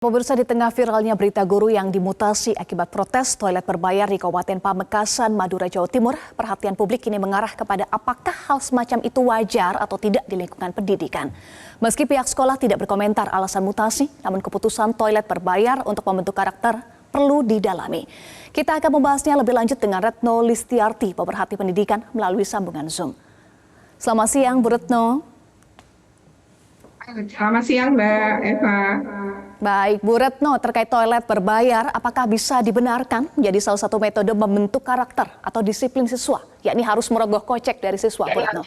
Pemirsa, di tengah viralnya berita guru yang dimutasi akibat protes toilet berbayar di Kabupaten Pamekasan, Madura, Jawa Timur, perhatian publik kini mengarah kepada apakah hal semacam itu wajar atau tidak di lingkungan pendidikan. Meski pihak sekolah tidak berkomentar alasan mutasi, namun keputusan toilet berbayar untuk membentuk karakter perlu didalami. Kita akan membahasnya lebih lanjut dengan Retno Listiarti, pemerhati pendidikan melalui sambungan Zoom. Selamat siang, Bu Retno. Selamat siang, Mbak Eva. Baik, Bu Retno, terkait toilet berbayar, apakah bisa dibenarkan menjadi salah satu metode membentuk karakter atau disiplin siswa, yakni harus merogoh kocek dari siswa, Bu Retno?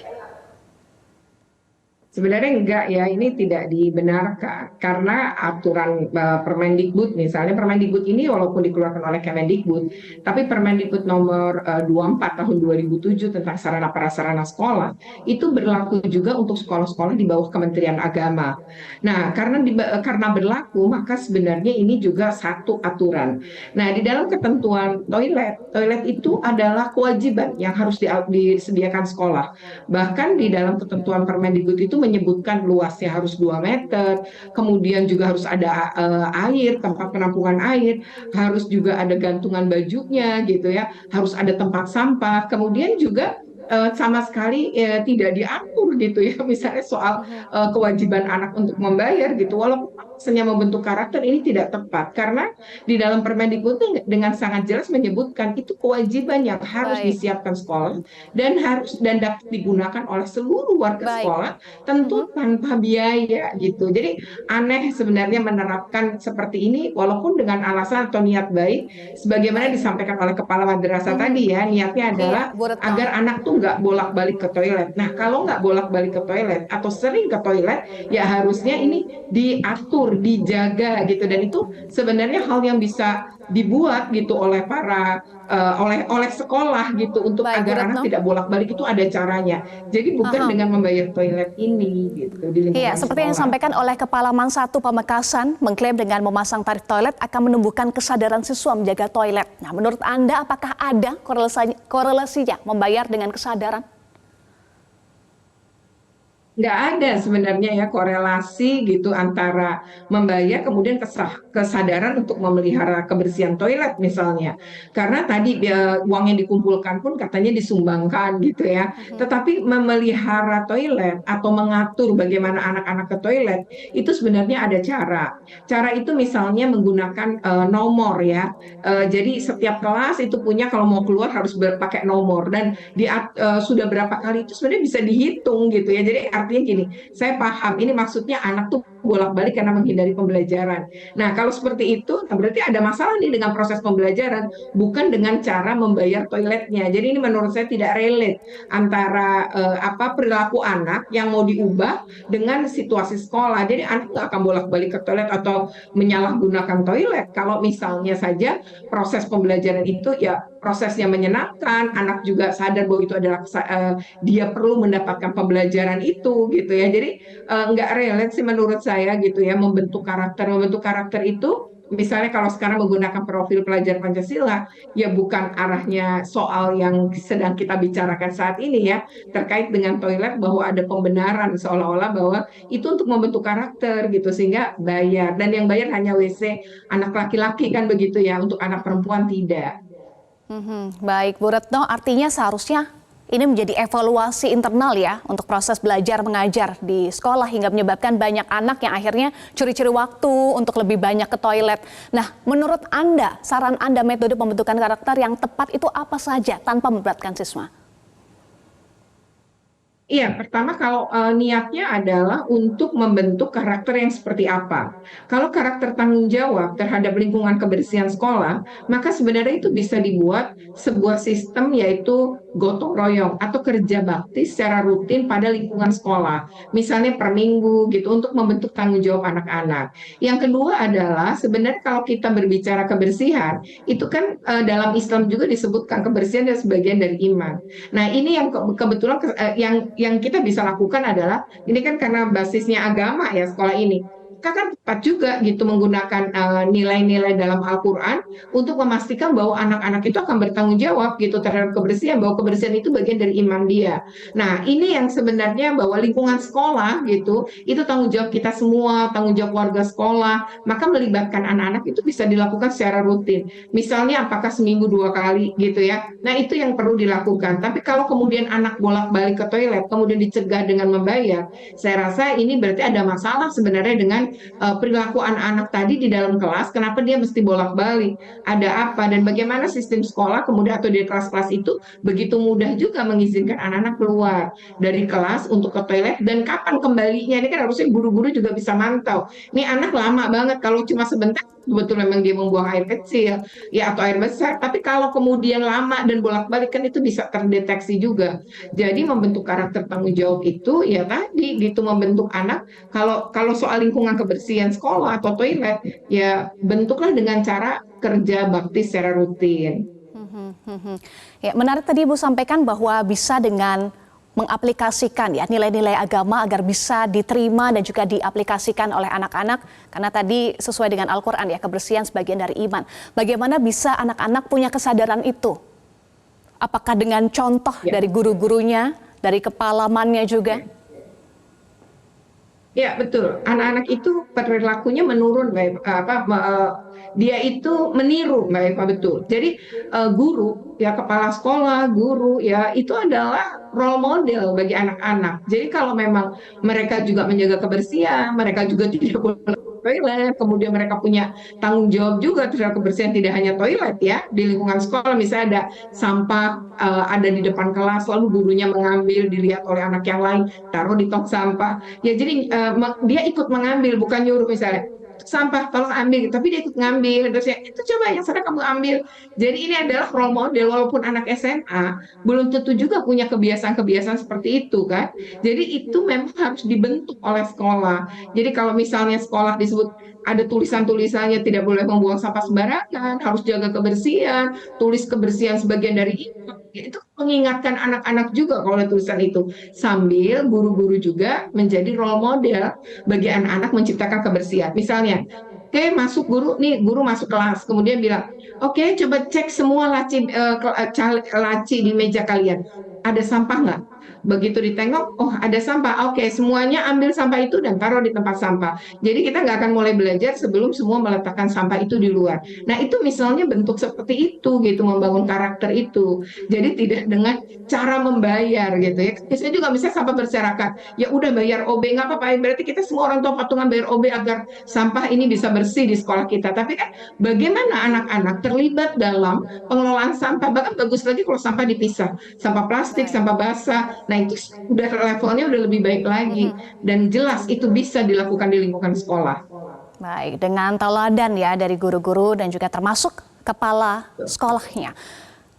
Sebenarnya enggak ya, ini tidak dibenarkan karena aturan Permendikbud, misalnya Permendikbud ini walaupun dikeluarkan oleh Kemendikbud, tapi Permendikbud nomor 24 tahun 2007 tentang sarana prasarana sekolah itu berlaku juga untuk sekolah-sekolah di bawah Kementerian Agama. Nah, karena berlaku maka sebenarnya ini juga satu aturan. Nah, di dalam ketentuan toilet itu adalah kewajiban yang harus disediakan sekolah. Bahkan di dalam ketentuan Permendikbud itu menyebutkan luasnya harus 2 meter, kemudian juga harus ada air, tempat penampungan air, harus juga ada gantungan bajunya gitu ya, harus ada tempat sampah, kemudian juga sama sekali tidak diatur gitu ya, misalnya soal kewajiban anak untuk membayar gitu, walaupun alasannya membentuk karakter ini tidak tepat karena di dalam Permendikbud itu dengan sangat jelas menyebutkan itu kewajiban yang harus Baik, disiapkan sekolah dan dapat digunakan oleh seluruh warga baik. sekolah tentu tanpa biaya gitu. Jadi aneh sebenarnya menerapkan seperti ini walaupun dengan alasan atau niat baik sebagaimana Baik. disampaikan oleh kepala madrasah tadi ya, niatnya Iya, adalah Bu Retno. agar anak tuh nggak bolak-balik ke toilet. Nah, kalau nggak bolak-balik ke toilet atau sering ke toilet, ya harusnya ini diatur, dijaga gitu. Dan itu sebenarnya hal yang bisa dibuat gitu oleh oleh sekolah gitu untuk Baik, Bu agar anak Retno. tidak bolak-balik itu ada caranya. Jadi bukan Aha. dengan membayar toilet ini gitu di Iya, lingkungan seperti yang sekolah. disampaikan oleh Kepala Man 1 Pamekasan, mengklaim dengan memasang tarif toilet akan menumbuhkan kesadaran siswa menjaga toilet. Nah, menurut Anda apakah ada korelasinya membayar dengan kesadaran? Nggak ada sebenarnya ya korelasi gitu antara membayar kemudian kesadaran untuk memelihara kebersihan toilet misalnya. Karena tadi uang yang dikumpulkan pun katanya disumbangkan gitu ya. Tetapi memelihara toilet atau mengatur bagaimana anak-anak ke toilet itu sebenarnya ada cara. Cara itu misalnya menggunakan nomor ya. Jadi setiap kelas itu punya kalau mau keluar harus pakai nomor dan sudah berapa kali itu sebenarnya bisa dihitung gitu ya. Jadi artinya gini, saya paham ini maksudnya anak tuh bolak-balik karena menghindari pembelajaran. Nah, kalau seperti itu, nah berarti ada masalah nih dengan proses pembelajaran, bukan dengan cara membayar toiletnya. Jadi ini menurut saya tidak relate antara perilaku anak yang mau diubah dengan situasi sekolah. Jadi anak nggak akan bolak-balik ke toilet atau menyalahgunakan toilet. Kalau misalnya saja proses pembelajaran itu ya prosesnya menyenangkan, anak juga sadar bahwa itu adalah dia perlu mendapatkan pembelajaran itu gitu ya. Jadi nggak relate sih menurut saya gitu ya membentuk karakter itu misalnya kalau sekarang menggunakan profil pelajar Pancasila ya bukan arahnya soal yang sedang kita bicarakan saat ini ya terkait dengan toilet bahwa ada pembenaran seolah-olah bahwa itu untuk membentuk karakter gitu sehingga bayar dan yang bayar hanya WC anak laki-laki kan begitu ya untuk anak perempuan tidak. Baik, Bu Retno, artinya seharusnya ini menjadi evaluasi internal ya untuk proses belajar mengajar di sekolah hingga menyebabkan banyak anak yang akhirnya curi-curi waktu untuk lebih banyak ke toilet. Nah, menurut Anda, saran Anda metode pembentukan karakter yang tepat itu apa saja tanpa memberatkan siswa? Iya, pertama kalau niatnya adalah untuk membentuk karakter yang seperti apa. Kalau karakter tanggung jawab terhadap lingkungan kebersihan sekolah, maka sebenarnya itu bisa dibuat sebuah sistem yaitu gotong royong atau kerja bakti secara rutin pada lingkungan sekolah. Misalnya per minggu gitu untuk membentuk tanggung jawab anak-anak. Yang kedua adalah sebenarnya kalau kita berbicara kebersihan, itu kan dalam Islam juga disebutkan kebersihan dan sebagian dari iman. Nah, ini yang kebetulan yang kita bisa lakukan adalah ini kan karena basisnya agama ya sekolah ini. maka kan tepat juga gitu menggunakan nilai-nilai dalam Al-Quran untuk memastikan bahwa anak-anak itu akan bertanggung jawab gitu terhadap kebersihan, bahwa kebersihan itu bagian dari iman dia. Nah, ini yang sebenarnya bahwa lingkungan sekolah gitu, itu tanggung jawab kita semua, tanggung jawab warga sekolah, maka melibatkan anak-anak itu bisa dilakukan secara rutin. Misalnya apakah seminggu 2 kali gitu ya. Nah, itu yang perlu dilakukan. Tapi kalau kemudian anak bolak-balik ke toilet, kemudian dicegah dengan membayar, saya rasa ini berarti ada masalah sebenarnya dengan perilaku anak-anak tadi di dalam kelas. Kenapa dia mesti bolak-balik? Ada apa? Dan bagaimana sistem sekolah kemudian atau di kelas-kelas itu begitu mudah juga mengizinkan anak-anak keluar dari kelas untuk ke toilet dan kapan kembalinya? Ini kan harusnya guru-guru juga bisa mantau. Ini anak lama banget kalau cuma sebentar betul memang dia membuang air kecil ya atau air besar, tapi kalau kemudian lama dan bolak-balik kan itu bisa terdeteksi juga. Jadi membentuk karakter tanggung jawab itu ya tadi gitu membentuk anak. Kalau soal lingkungan kebersihan sekolah atau toilet ya bentuklah dengan cara kerja bakti secara rutin. Ya, menarik tadi Ibu sampaikan bahwa bisa dengan mengaplikasikan ya nilai-nilai agama agar bisa diterima dan juga diaplikasikan oleh anak-anak karena tadi sesuai dengan Al-Quran ya kebersihan sebagian dari iman. Bagaimana bisa anak-anak punya kesadaran itu? Apakah dengan contoh dari guru-gurunya, dari kepalamannya juga? Ya betul, anak-anak itu perilakunya menurun, dia itu meniru, Mbak Eva, betul. Jadi guru, ya kepala sekolah, guru, ya itu adalah role model bagi anak-anak. Jadi kalau memang mereka juga menjaga kebersihan, mereka juga tidak boleh toilet, kemudian mereka punya tanggung jawab juga terhadap kebersihan tidak hanya toilet ya di lingkungan sekolah, misalnya ada sampah ada di depan kelas, lalu gurunya mengambil, dilihat oleh anak yang lain, taruh di tong sampah. Ya jadi dia ikut mengambil, bukan nyuruh misalnya sampah tolong ambil, tapi dia ikut ngambil. Terus ya itu coba yang sana kamu ambil. Jadi ini adalah role model walaupun anak SMA belum tentu juga punya kebiasaan-kebiasaan seperti itu kan. Jadi itu memang harus dibentuk oleh sekolah. Jadi kalau misalnya sekolah disebut ada tulisan-tulisannya tidak boleh membuang sampah sembarangan, harus jaga kebersihan, tulis kebersihan sebagian dari itu mengingatkan anak-anak juga kalau ada tulisan itu, sambil guru-guru juga menjadi role model bagi anak-anak menciptakan kebersihan. Misalnya, oke masuk guru nih, guru masuk kelas, kemudian bilang, oke coba cek semua laci di meja kalian, ada sampah nggak? Begitu ditengok, oh ada sampah, oke semuanya ambil sampah itu dan taruh di tempat sampah. Jadi kita nggak akan mulai belajar sebelum semua meletakkan sampah itu di luar. Nah itu misalnya bentuk seperti itu gitu, membangun karakter itu. Jadi tidak dengan cara membayar gitu ya. Biasanya juga misalnya sampah berserakan, ya udah bayar OB nggak apa-apa. Berarti kita semua orang tua patungan bayar OB agar sampah ini bisa bersih di sekolah kita. Tapi kan bagaimana anak-anak terlibat dalam pengelolaan sampah? Bahkan bagus lagi kalau sampah dipisah, sampah plastik, sampah basah. Nah itu udah levelnya udah lebih baik lagi dan jelas itu bisa dilakukan di lingkungan sekolah. Baik, dengan teladan ya dari guru-guru dan juga termasuk kepala sekolahnya.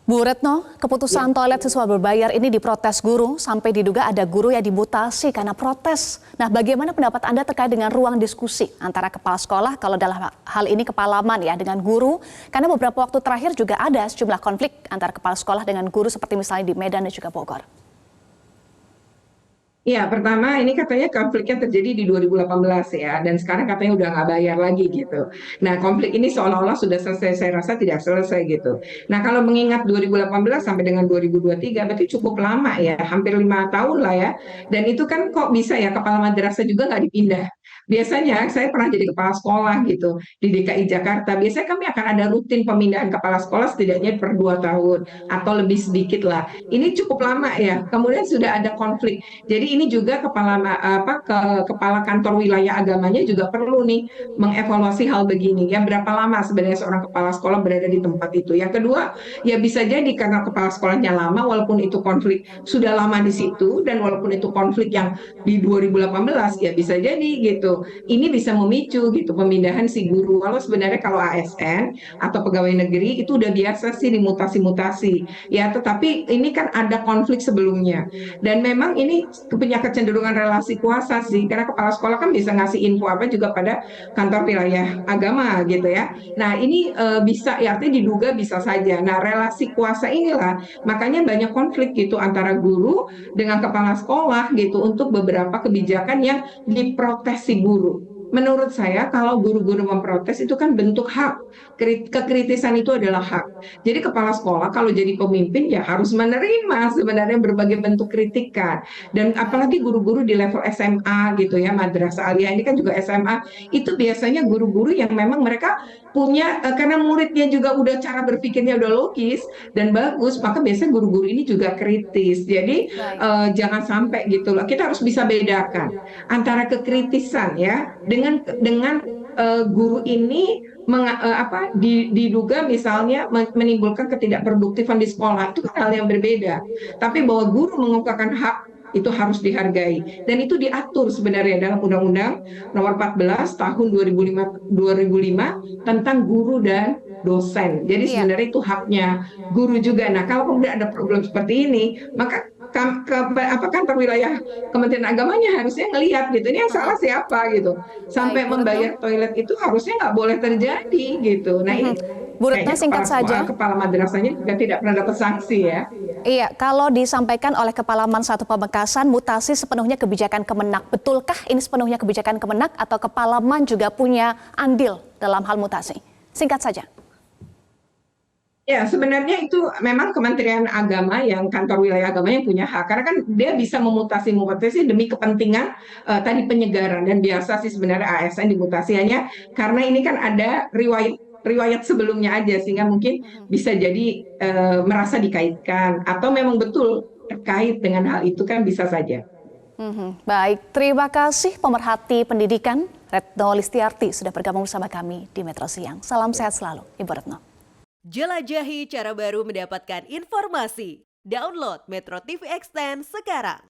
Bu Retno, keputusan toilet siswa berbayar ini diprotes guru sampai diduga ada guru yang dimutasi karena protes. Nah, bagaimana pendapat Anda terkait dengan ruang diskusi antara kepala sekolah kalau dalam hal ini kepalaman ya dengan guru? Karena beberapa waktu terakhir juga ada sejumlah konflik antara kepala sekolah dengan guru seperti misalnya di Medan dan juga Bogor. Ya, pertama ini katanya konfliknya terjadi di 2018 ya, dan sekarang katanya udah nggak bayar lagi gitu. Nah, konflik ini seolah-olah sudah selesai, saya rasa tidak selesai gitu. Nah, kalau mengingat 2018 sampai dengan 2023, berarti cukup lama ya, hampir 5 tahun lah ya. Dan itu kan kok bisa ya, kepala madrasah juga nggak dipindah. Biasanya saya pernah jadi kepala sekolah gitu di DKI Jakarta. Biasanya kami akan ada rutin pemindahan kepala sekolah setidaknya per 2 tahun atau lebih sedikit lah. Ini cukup lama ya. Kemudian sudah ada konflik. Jadi ini juga kepala kantor wilayah agamanya juga perlu nih mengevaluasi hal begini. Ya berapa lama sebenarnya seorang kepala sekolah berada di tempat itu. Yang kedua, ya bisa jadi karena kepala sekolahnya lama walaupun itu konflik sudah lama di situ dan walaupun itu konflik yang di 2018 ya bisa jadi gitu. Ini bisa memicu gitu pemindahan si guru. Walau sebenarnya kalau ASN atau pegawai negeri itu udah biasa sih dimutasi-mutasi. Ya, tetapi ini kan ada konflik sebelumnya. Dan memang ini punya kecenderungan relasi kuasa sih, karena kepala sekolah kan bisa ngasih info apa juga pada kantor wilayah agama gitu ya. Nah ini bisa ya artinya diduga bisa saja. Nah relasi kuasa inilah makanya banyak konflik gitu antara guru dengan kepala sekolah gitu untuk beberapa kebijakan yang diprotes si guru. menurut saya kalau guru-guru memprotes itu kan bentuk hak. Kekritisan itu adalah hak. Jadi kepala sekolah kalau jadi pemimpin ya harus menerima sebenarnya berbagai bentuk kritikan. Dan apalagi guru-guru di level SMA gitu ya, Madrasah Aliyah ini kan juga SMA, itu biasanya guru-guru yang memang mereka punya karena muridnya juga udah cara berpikirnya udah logis dan bagus, maka biasanya guru-guru ini juga kritis. Jadi Baik. jangan sampai gitu loh. Kita harus bisa bedakan antara kekritisan ya dengan guru ini diduga misalnya menimbulkan ketidakproduktifan di sekolah, itu kan hal yang berbeda. Tapi bahwa guru mengungkapkan hak itu harus dihargai dan itu diatur sebenarnya dalam Undang-Undang Nomor 14 Tahun 2005 tentang guru dan dosen. Jadi Iya. sebenarnya itu haknya guru juga. Nah, kalau kemudian ada problem seperti ini, maka kantor wilayah Kementerian Agamanya harusnya ngelihat gitu, ini yang salah siapa gitu. Baik, Sampai Bu Retno. membayar toilet itu harusnya nggak boleh terjadi gitu. Nah ini Bu Retno, kayaknya singkat saja. kepala madrasahnya juga tidak pernah dapat sanksi ya. Iya, kalau disampaikan oleh Kepala Man 1 Pamekasan, mutasi sepenuhnya kebijakan Kemenak. Betulkah ini sepenuhnya kebijakan Kemenak atau Kepala Man juga punya andil dalam hal mutasi? Singkat saja. Ya, sebenarnya itu memang Kementerian Agama yang kantor wilayah agama yang punya hak, karena kan dia bisa memutasi demi kepentingan tadi penyegaran, dan biasa sih sebenarnya ASN dimutasi hanya karena ini kan ada riwayat sebelumnya aja sehingga mungkin bisa jadi merasa dikaitkan atau memang betul terkait dengan hal itu kan bisa saja. Baik, terima kasih pemerhati pendidikan Retno Listiarti sudah bergabung bersama kami di Metro Siang. Salam sehat selalu, Ibu Retno. Jelajahi cara baru mendapatkan informasi. Download Metro TV Extend sekarang.